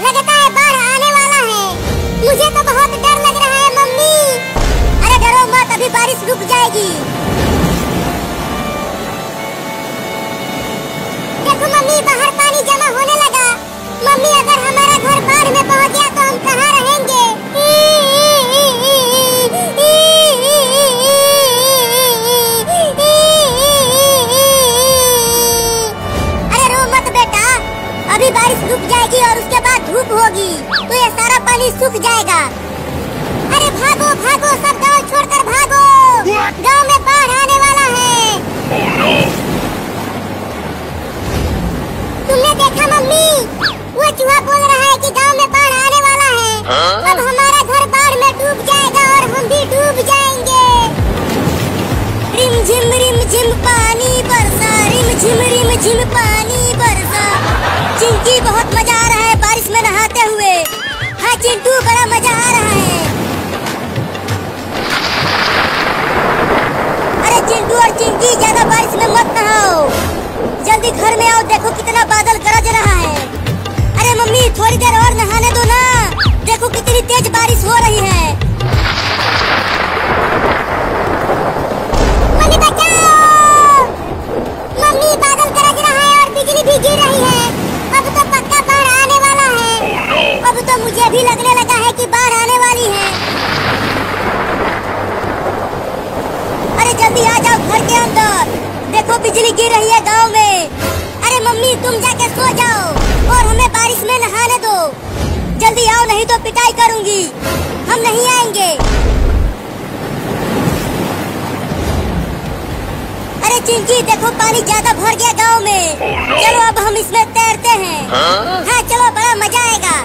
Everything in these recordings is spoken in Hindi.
लगता है बाढ़ आने वाला है। मुझे तो बहुत डर लग रहा है मम्मी। अरे डरो मत, अभी बारिश रुक जाएगी। देखो मम्मी, बाहर पानी जमा होने लगा। मम्मी, अगर हमारा घर बाढ़ में पहुंच गया तो हम कहाँ रहेंगे? अरे रो मत बेटा, अभी बारिश रुक जाएगी और उसके बाद धूप होगी तो ये सारा पानी सूख जाएगा। अरे भागो भागो, सब गांव छोड़कर भागो। गांव में बाढ़ आने वाला है। तुमने देखा मम्मी, वो चूहा बोल रहा है कि गांव में बाढ़ आने वाला है। अब हमारा घर बाढ़ में डूब जाएगा और हम भी डूब जाएंगे। रिम झिम पानी बरसा, रिम झिम पानी बरसा। चिंकी, बहुत मजा आ रहा है बारिश में नहाते हुए। हाँ चिंटू, बड़ा मजा आ रहा है। अरे चिंटू और चिंकी, ज्यादा बारिश में मत नहाओ, जल्दी घर में आओ। देखो कितना बादल गरज रहा है। अरे मम्मी, थोड़ी देर और नहाने दो ना, देखो कितनी तेज बारिश हो रही है। मम्मी बचाओ, मम्मी बादल गरज रहा है और बिजली भी गिर रही है। अब तो पक्का बाढ़ आने वाला है। अब तो मुझे भी लगने लगा है कि बाढ़ आने वाली है। अरे जल्दी आ जाओ घर के अंदर, देखो बिजली गिर रही है गांव में। अरे मम्मी, तुम जाके सो जाओ और हमें बारिश में नहाने दो। जल्दी आओ, नहीं तो पिटाई करूंगी। हम नहीं आएंगे। अरे चिंकी, देखो पानी ज्यादा भर गया गांव में। चलो अब हम इसमें तैरते हैं। हाँ चलो, बड़ा मजा आएगा।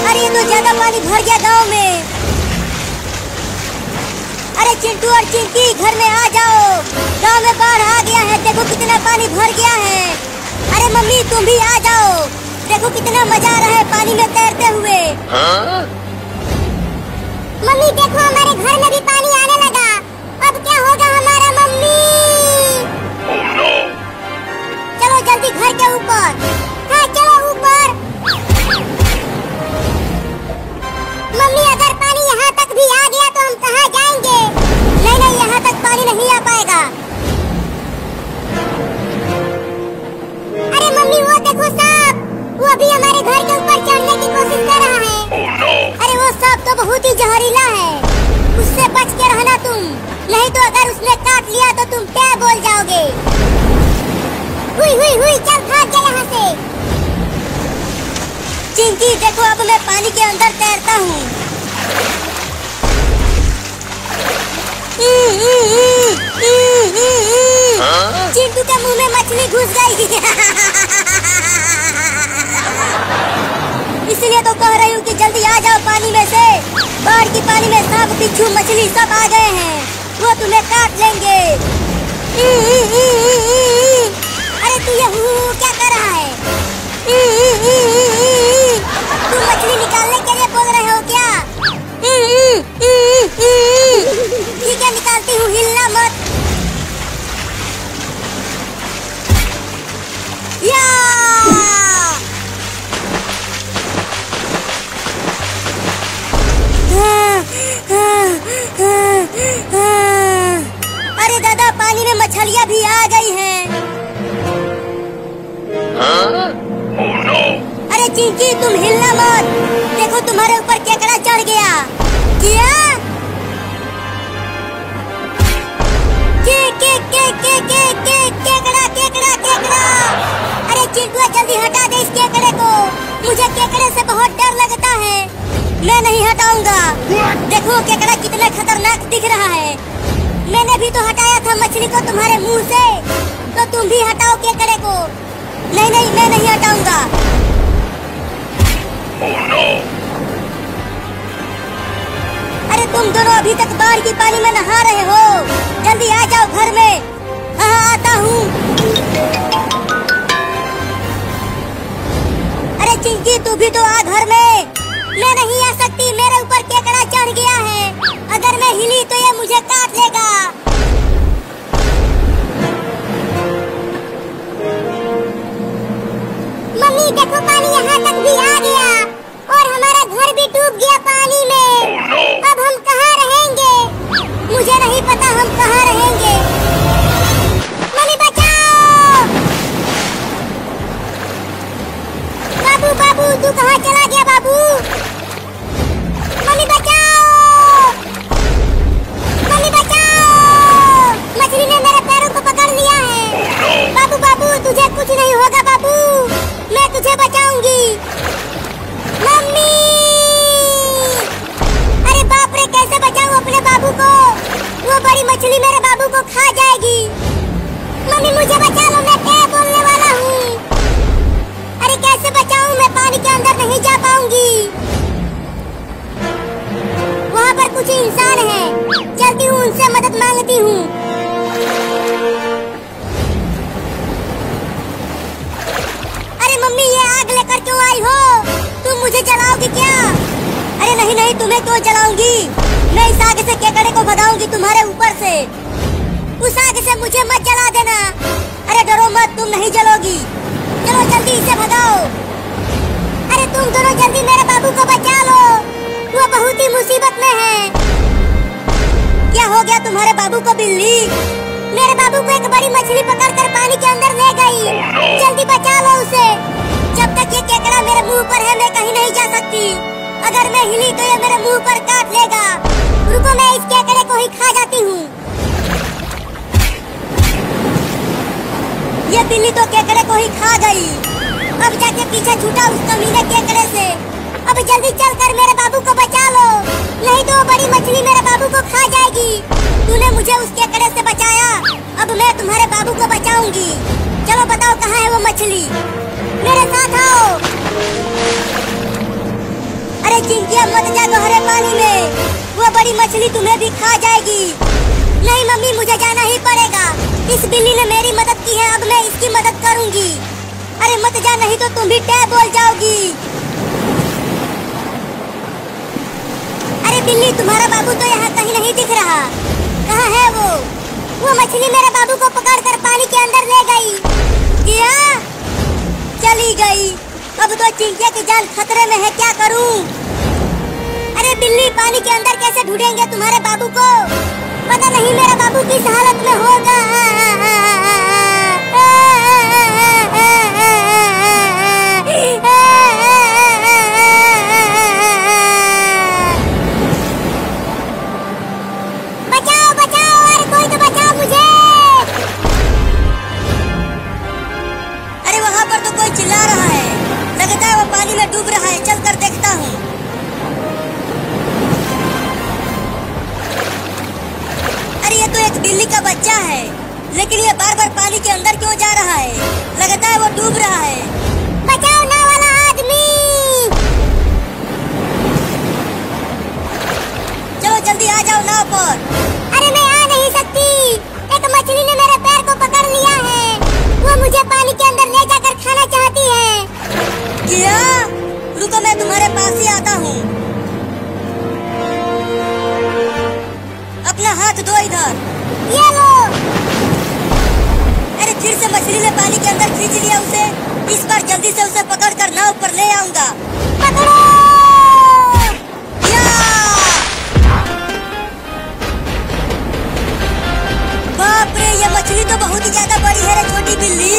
अरे ये तो ज्यादा पानी भर गया गांव में। अरे चिंटू और चिंकी, घर में आ जाओ, गांव में बाढ़ आ गया है। देखो कितना पानी भर गया है। अरे मम्मी, तुम भी आ जाओ, देखो कितना मजा आ रहा है पानी में तैरते हुए। मम्मी देखो, हमारे घर में भी पानी आने लगा। अब क्या होगा हमारा मम्मी? चलो जल्दी घर के ऊपर। हाँ चलो ऊपर। मम्मी, अगर पानी यहाँ तक भी आ गया तो हम कहाँ जाएंगे? नहीं नहीं, यहाँ तक पानी नहीं आ पाएगा। अरे मम्मी, वो देखो सांप, वो अभी हमारे घर के ऊपर चढ़ने की कोशिश कर रहा है। अरे वो सांप तो बहुत ही जहरीला है, उससे बच के रहना तुम, नहीं तो अगर उसने काट लिया तो तुम क्या बोल जाओगे। हुई हुई हुई, चल भाग जा यहाँ से। चिंकी देखो, अब मैं पानी के अंदर तैरता हूँ। चिंटू के मुंह में मछली घुस गई। इसलिए तो कह रही हूँ कि जल्दी आ जाओ पानी में से। बाढ़ की पानी में सांप, बिच्छू, मछली सब आ गए हैं, वो तुम्हें काट लेंगे। अरे तू ये क्या कर रहा है? तुम मछली निकालने के लिए बोल रहे हो क्या? ठीक है, निकालती हूँ, हिलना मत। या! अरे दादा, पानी में मछलियाँ भी आ गई हैं। अरे चिंकी, तुम हिलना मत, देखो तुम्हारे ऊपर केकड़ा चढ़ गया। क्या? केकड़ा केकड़ा केकड़ा। अरे चिंटू, जल्दी हटा दे इस केकड़े को, मुझे केकड़े से बहुत डर लगता है। मैं नहीं हटाऊंगा। देखो केकड़ा कितना खतरनाक दिख रहा है। मैंने भी तो हटाया था मछली को तुम्हारे मुंह से, तो तुम भी हटाओ केकड़े को। नहीं नहीं, मैं नहीं हटाऊंगा। अरे तुम दोनों अभी तक बाढ़ की पानी में नहा रहे हो, जल्दी आ जाओ घर में। हाँ आता हूँ। अरे चिंकी, तू भी तो आ घर में। मैं नहीं आ सकती, मेरे ऊपर केकड़ा चढ़ गया है। अगर मैं हिली तो ये मुझे काट लेगा। मछली मेरे बाबू को खा जाएगी। मम्मी मुझे बचा लो, मैं क्या बोलने वाला हूँ। अरे कैसे बचाऊं, मैं पानी के अंदर नहीं जा पाऊंगी। वहाँ पर कुछ इंसान हैं, चलती हूँ उनसे मदद मांगती हूँ। अरे मम्मी ये आग लेकर क्यों आई हो? तुम मुझे जलाओगी क्या? अरे नहीं नहीं, तुम्हें क्यों जलाऊंगी? मैं इस आग से केकड़े को भगाऊंगी तुम्हारे ऊपर से। उस आग से मुझे मत जला देना। अरे डरो मत, तुम नहीं जलोगी। चलो जल्दी इसे भगाओ। अरे तुम दोनों जल्दी मेरे बाबू को बचा लो, वो बहुत ही मुसीबत में है। क्या हो गया तुम्हारे बाबू को बिल्ली? मेरे बाबू को एक बड़ी मछली पकड़कर पानी के अंदर ले गई। जल्दी बचा लो उसे। जब तक ये केकड़ा मेरे मुंह पर है मैं कहीं नहीं जा सकती। अगर मैं हिली तो ये मेरे मुंह पर काट लेगा। रुको, मैं इस केकड़े को ही खा जाती हूँ। ये बिल्ली तो केकड़े को ही खा गई। अब जाके पीछे छूटा उस कमीने केकड़े से। अब जल्दी चलकर मेरे बाबू को बचा लो, नहीं तो वो बड़ी मछली मेरे बाबू को खा जाएगी। तूने मुझे उस केकड़े से बचाया, अब मैं तुम्हारे बाबू को बचाऊंगी। चलो बताओ कहाँ है वो मछली? मेरे साथ आओ। अरे चिंकिया मत जा गहरे पानी में, वो बड़ी मछली तुम्हें भी खा जाएगी। नहीं मम्मी, मुझे जाना ही पड़ेगा। इस बिल्ली ने मेरी मदद की है, अब मैं इसकी मदद करूंगी। अरे मत जा, नहीं तो तुम भी टैब बोल जाओगी। अरे बिल्ली, तुम्हारा बाबू तो यहाँ कहीं नहीं दिख रहा। कहाँ है वो? वो मछली मेरे बाबू को पकड़कर पानी के अंदर ले गई। क्या? चली गई। अब तो चिंकिया की जान खतरे में है, क्या करूं? अरे बिल्ली, पानी के अंदर कैसे ढूंढेंगे तुम्हारे बाबू को? पता नहीं मेरा बाबू किस हालत में होगा। बचाओ बचाओ, अरे कोई तो बचाओ मुझे। अरे वहाँ पर तो कोई चिल्ला रहा है, लगता है वो पानी में डूब रहा है। चल कर देखता हूँ। अरे ये तो एक बिल्ली का बच्चा है, लेकिन ये बार बार पानी के अंदर क्यों जा रहा है? लगता है वो डूब रहा है। बचाओ नाव वाला आदमी। चलो जल्दी आ जाओ नाव पर। अरे मैं आ नहीं सकती, एक मछली ने मेरे पैर को पकड़ लिया है। वो मुझे पानी के अंदर ले जाकर खाना चाहती है। क्या? रुको, मैं तुम्हारे पास ही आता हूँ। अपना हाथ दो इधर। ये लो। अरे फिर से मछली ने पानी के अंदर खींच लिया उसे। इस बार जल्दी से उसे पकड़कर नाव पर ले आऊंगा। पकड़ो। बाप रे, ये मछली तो बहुत ही ज्यादा बड़ी है रे छोटी बिल्ली।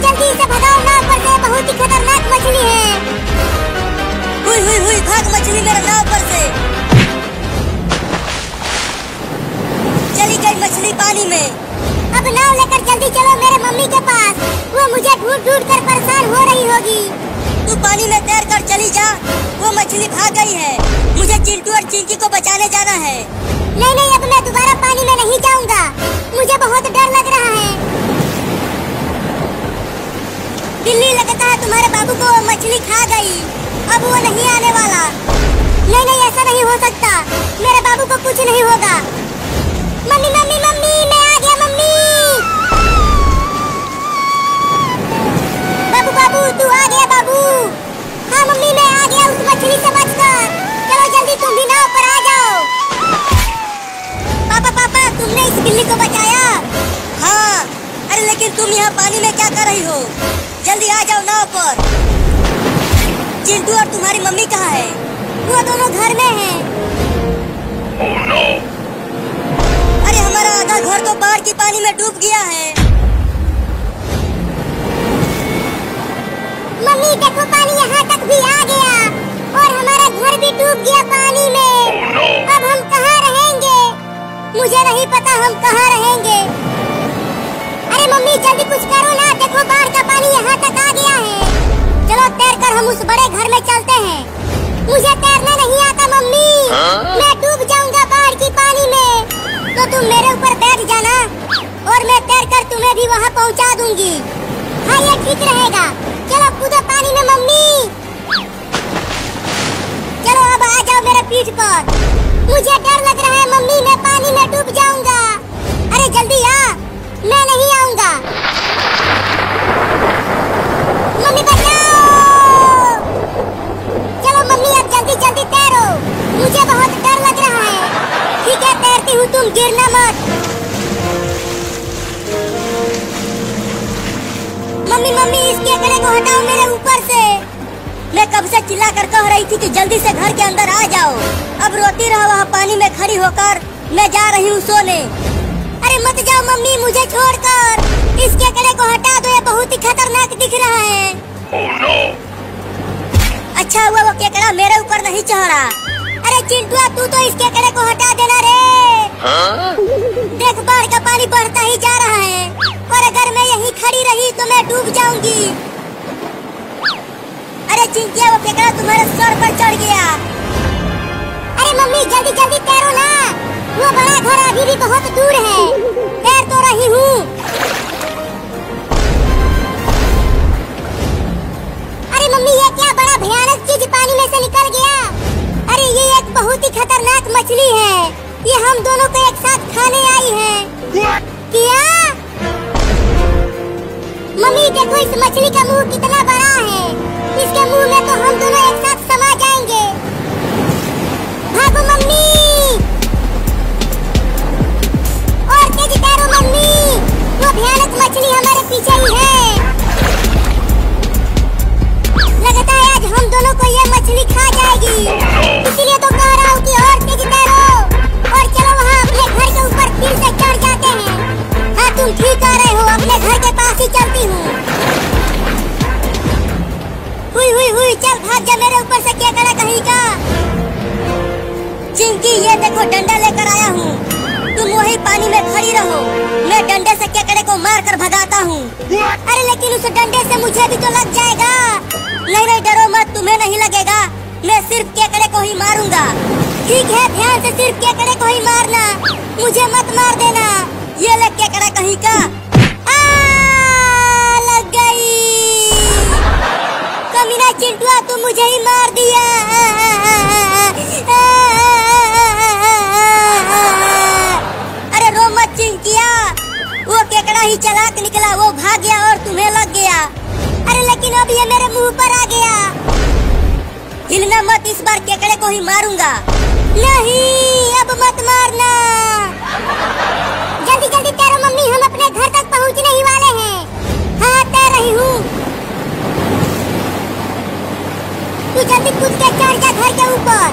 जल्दी से भगाओ नाव पर से, बहुत ही खतरनाक मछली है। हुई हुई हुई, भाग मछली मेरे नाव पर से। चली गई मछली पानी में। अब नाव लेकर जल्दी चलो मेरे मम्मी के पास, वो मुझे ढूंढ ढूंढ कर परेशान हो रही होगी। तू पानी में तैर कर चली जा, वो मछली भाग गई है। मुझे चिंटू और चिंकी को बचाने जाना है। नहीं नहीं, अब मैं दोबारा पानी में नहीं जाऊंगा, मुझे बहुत डर लग रहा है। बिल्ली, लगता है तुम्हारे बाबू को मछली खा गई, अब वो नहीं आने वाला। नहीं नहीं, ऐसा नहीं हो सकता, मेरे बाबू को कुछ नहीं होगा। मम्मी मम्मी मम्मी, मैं आ गया मम्मी। बाबू बाबू, तू आ गया बाबू? हाँ मम्मी, मैं आ गया उस मछली से बचकर। चलो जल्दी तुम भी नाव पर आ जाओ। पापा पापा, तुमने इस बिल्ली को बचाया? हाँ। अरे लेकिन तुम यहाँ पानी में क्या कर रही हो? जल्दी आ जाओ नाव पर। चिंटू और तुम्हारी मम्मी कहाँ है? वो दोनों घर में हैं। Oh no! अरे हमारा आधा घर तो बाढ़ की पानी में डूब गया है। मम्मी देखो, पानी यहाँ तक भी आ गया और हमारा घर भी डूब गया पानी में। Oh no! अब हम कहाँ रहेंगे? मुझे नहीं पता हम कहाँ रहेंगे। अरे मम्मी जल्दी कुछ करो ना, देखो बाढ़ का पानी यहाँ तक आ गया है। चलो तैरकर हम उस बड़े घर में चलते हैं। मुझे तैरना नहीं आता मम्मी। मैं डूब जाऊंगा बाढ़ की पानी में। तो तुम मेरे ऊपर बैठ जाना और मैं तैर कर तुम्हें भी वहाँ पहुँचा दूंगी। हाँ ये ठीक रहेगा। चलो कूदो पानी में मम्मी। चलो अब आ जाओ मेरे पीठ पर। मुझे डर लग रहा है मम्मी, मैं पानी में डूब जाऊंगा। अरे जल्दी आ, मैं नहीं आऊंगा। मम्मी बचाओ। चलो मम्मी अब जल्दी जल्दी तैरो, मुझे बहुत डर लग रहा है। ठीक है तैरती हूँ, तुम गिरना मत। मम्मी मम्मी इस केकड़े को हटाओ मेरे ऊपर से। मैं कब से चिल्ला कर कह रही थी कि जल्दी से घर के अंदर आ जाओ। अब रोती रहो वहाँ पानी में खड़ी होकर। मैं जा रही हूँ सोने। अरे मत जाओ मम्मी, मुझे छोड़कर। इस केकड़े को हटा दो, ये बहुत ही खतरनाक दिख रहा है। Oh no! अच्छा हुआ वो केकड़ा मेरे ऊपर नहीं चढ़ा। अरे चिंटुआ तू तो इस केकड़े को हटा देना रे। देख बाढ़ का पानी बढ़ता ही जा रहा है और अगर मैं यहीं खड़ी रही तो मैं डूब जाऊंगी। अरे चिंटिया वो केकड़ा तुम्हारे सर पर चढ़ गया। अरे मम्मी जल्दी जल्दी तैरो ना, वो बड़ा घर अभी भी बहुत दूर है। तैर तो रही हूँ। अरे मम्मी ये क्या बड़ा भयानक चीज पानी में से निकल गया। अरे ये एक बहुत ही खतरनाक मछली है। ये हम दोनों को एक साथ खाने आई है। क्या मम्मी देखो इस मछली का मुंह कितना बड़ा है। इसके मुंह में तो हम दोनों एक साथ समा जाएंगे। भागो मम्मी और तेज तैरो मम्मी, वो भयानक मछली हमारे पीछे ही है। लगता है आज हम दोनों को ये मछली खा जाएगी। इसीलिए तो कह रहा हूँ कि और तेज तैरो और चलो वहाँ अपने घर के ऊपर फिर से चढ़ जाते हैं। हाँ तुम ठीक आ रहे हो, अपने घर के पास ही चलती हूँ। हुई चल भाग जा मेरे ऊपर से केकड़ा कहीं का। चिंकी ये देखो डंडा लेकर आया हूँ, तुम वही पानी में खड़ी रहो। मैं डंडे से केकड़े को मार कर भगाता हूँ। अरे लेकिन उस डंडे से मुझे भी तो लग जाएगा। नहीं डरो मत, तुम्हें नहीं लगेगा। मैं सिर्फ केकड़े को ही मारूंगा। ठीक है ध्यान से सिर्फ केकड़े को ही मारना, मुझे मत मार देना। ये ले केकड़ा कहीं का। लग गई। कमीना चिंटुआ तू मुझे ही मार दिया। अरे रो मत चिंकिया, वो केकड़ा ही चालाक निकला, वो भाग गया और तुम्हें लग गया। अरे लेकिन अब ये मेरे मुंह पर आ गया। हिलना मत, इस बार केकड़े को ही मारूंगा। नहीं अब मत मारना। जल्दी जल्दी तैरो मम्मी, हम अपने घर तक पहुंचने ही वाले हैं। हाँ तैर रही हूँ। तू जल्दी कूद के चढ़ जा घर के ऊपर।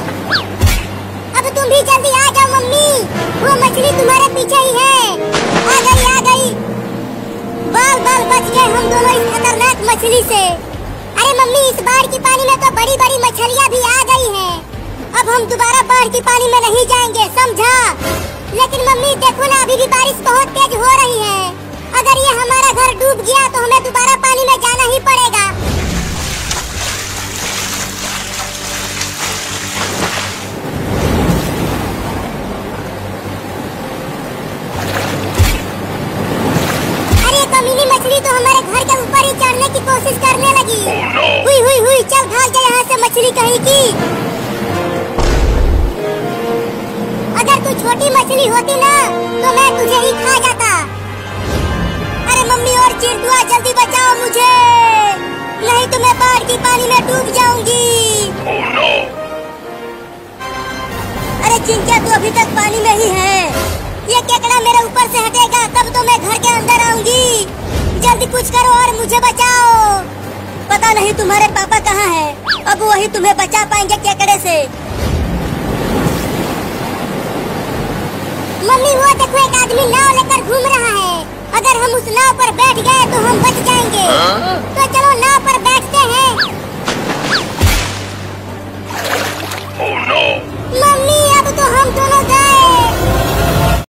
अब तुम भी जल्दी आ जाओ मम्मी, वो मछली तुम्हारे पीछे ही है। आ गई। बाल बच गए हम दोनों इस खतरनाक मछली से। अरे मम्मी इस बाढ़ की पानी में तो बड़ी बड़ी मछलियाँ भी आ गई हैं। अब हम दोबारा बाढ़ की पानी में नहीं जाएंगे, समझा। लेकिन मम्मी देखो ना अभी भी बारिश बहुत तेज हो रही है। अगर ये हमारा घर डूब गया तो हमें दोबारा पानी में जाना ही पड़ेगा। कमीनी मछली तो हमारे घर के ऊपर ही चढ़ने की कोशिश करने लगी। हुई चल भाग जा यहाँ से मछली कहीं की। अगर तू छोटी मछली होती ना तो मैं तुझे ही खा जाता। अरे मम्मी और चिंटुआ जल्दी बचाओ मुझे, नहीं तो मैं बाढ़ की पानी में डूब जाऊंगी। अरे चिंकिया तू अभी तक पानी में ही है। ये केकड़ा मेरे ऊपर से हटेगा तब तो मैं घर के अंदर आऊंगी। जल्दी कुछ करो और मुझे बचाओ। पता नहीं तुम्हारे पापा कहाँ हैं, अब वही तुम्हें बचा पाएंगे केकड़े से। मम्मी वो देखो एक आदमी नाव लेकर घूम रहा है। अगर हम उस नाव पर बैठ गए तो हम बच जाएंगे। तो